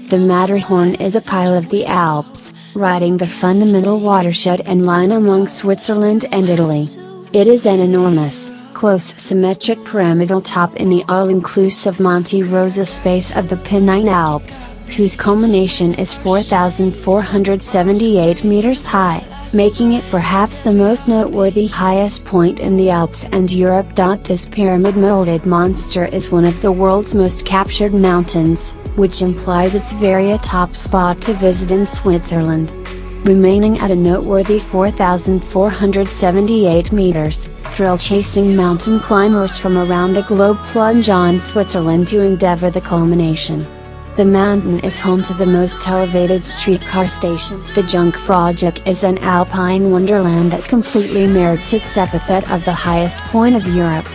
The Matterhorn is a pile of the Alps, riding the fundamental watershed and line among Switzerland and Italy. It is an enormous, close symmetric pyramidal top in the all-inclusive Monte Rosa space of the Pennine Alps, whose culmination is 4,478 meters high, making it perhaps the most noteworthy highest point in the Alps and Europe. This pyramid-molded monster is one of the world's most captured mountains, which implies it's very a top spot to visit in Switzerland. Remaining at a noteworthy 4,478 meters, thrill-chasing mountain climbers from around the globe plunge on Switzerland to endeavor the culmination. The mountain is home to the most elevated streetcar station. The Jungfraujoch is an alpine wonderland that completely merits its epithet of the highest point of Europe.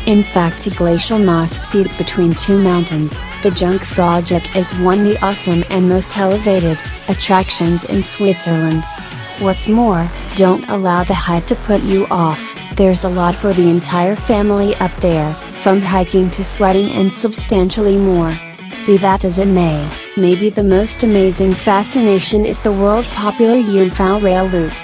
In fact, a glacial moss seat between two mountains, the Jungfraujoch is one of the awesome and most elevated attractions in Switzerland. What's more, don't allow the height to put you off. There's a lot for the entire family up there, from hiking to sledding and substantially more. Be that as it may, maybe the most amazing fascination is the world-popular Jungfrau rail route.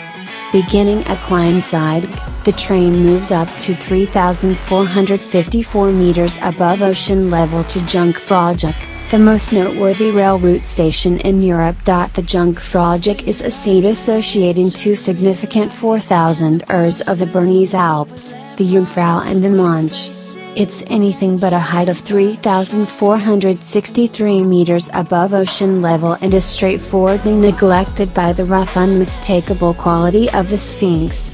Beginning at Kleinzig, the train moves up to 3,454 meters above ocean level to Jungfraujoch, the most noteworthy rail route station in Europe. The Jungfraujoch is a seat associating two significant 4,000 ers of the Bernese Alps, the Jungfrau and the Mönch. It's anything but a height of 3,463 meters above ocean level and is straightforwardly neglected by the rough unmistakable quality of the Sphinx.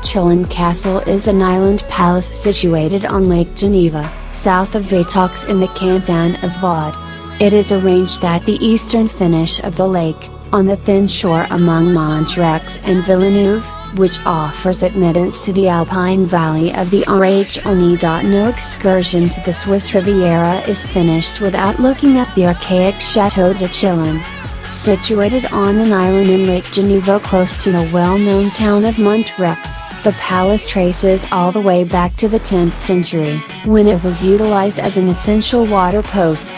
Chillon Castle is an island palace situated on Lake Geneva, south of Vitox in the canton of Vaud. It is arranged at the eastern finish of the lake, on the thin shore among Montrex and Villeneuve, which offers admittance to the alpine valley of the Rhine. No excursion to the Swiss Riviera is finished without looking at the archaic Chateau de Chillon. Situated on an island in Lake Geneva close to the well-known town of Montrex, the palace traces all the way back to the 10th century, when it was utilized as an essential water post.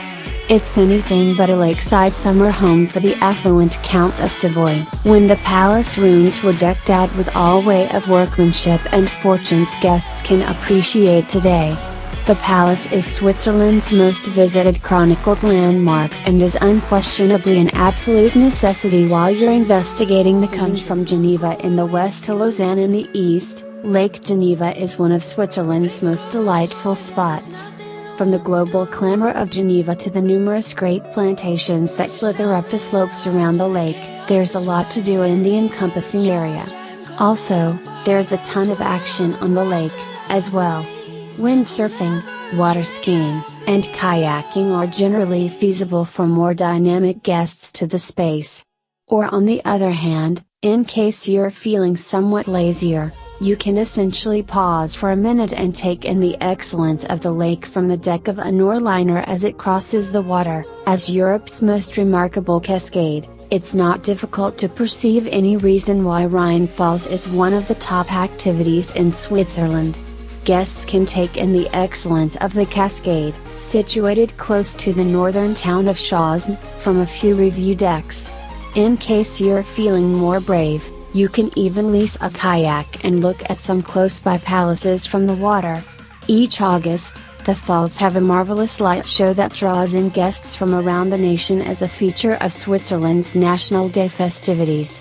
It's anything but a lakeside summer home for the affluent counts of Savoy. When the palace rooms were decked out with all way of workmanship and fortunes guests can appreciate today. The palace is Switzerland's most visited chronicled landmark and is unquestionably an absolute necessity while you're investigating the country. From Geneva in the west to Lausanne in the east, Lake Geneva is one of Switzerland's most delightful spots. From the global clamor of Geneva to the numerous grape plantations that slither up the slopes around the lake, there's a lot to do in the encompassing area. Also, there's a ton of action on the lake, as well. Windsurfing, water skiing, and kayaking are generally feasible for more dynamic guests to the space. Or on the other hand, in case you're feeling somewhat lazier, you can essentially pause for a minute and take in the excellence of the lake from the deck of a Norliner as it crosses the water. As Europe's most remarkable cascade, it's not difficult to perceive any reason why Rhine Falls is one of the top activities in Switzerland. Guests can take in the excellence of the cascade, situated close to the northern town of Chillon, from a few review decks. In case you're feeling more brave, you can even lease a kayak and look at some close-by palaces from the water. Each August, the falls have a marvelous light show that draws in guests from around the nation as a feature of Switzerland's National Day festivities.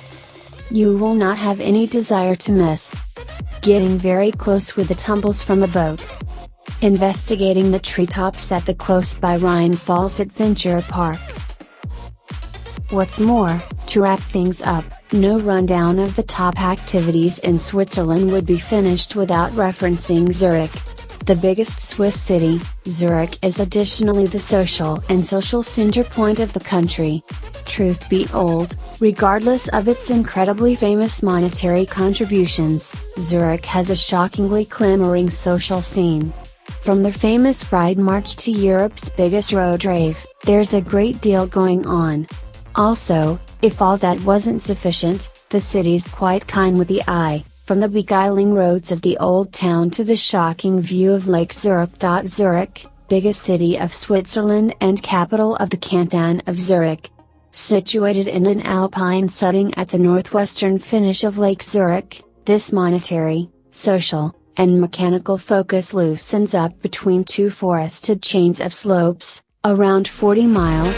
You will not have any desire to miss getting very close with the tumbles from a boat, investigating the treetops at the close-by Rhine Falls Adventure Park. What's more, to wrap things up, no rundown of the top activities in Switzerland would be finished without referencing Zurich. The biggest Swiss city, Zurich is additionally the social center point of the country. Truth be told, regardless of its incredibly famous monetary contributions, Zurich has a shockingly clamoring social scene. From the famous Pride March to Europe's biggest road rave, there's a great deal going on. Also, if all that wasn't sufficient, the city's quite kind with the eye, from the beguiling roads of the old town to the shocking view of Lake Zurich. Zurich, biggest city of Switzerland and capital of the canton of Zurich. Situated in an alpine setting at the northwestern finish of Lake Zurich, this monetary, social, and mechanical focus loosens up between two forested chains of slopes, around 40 mile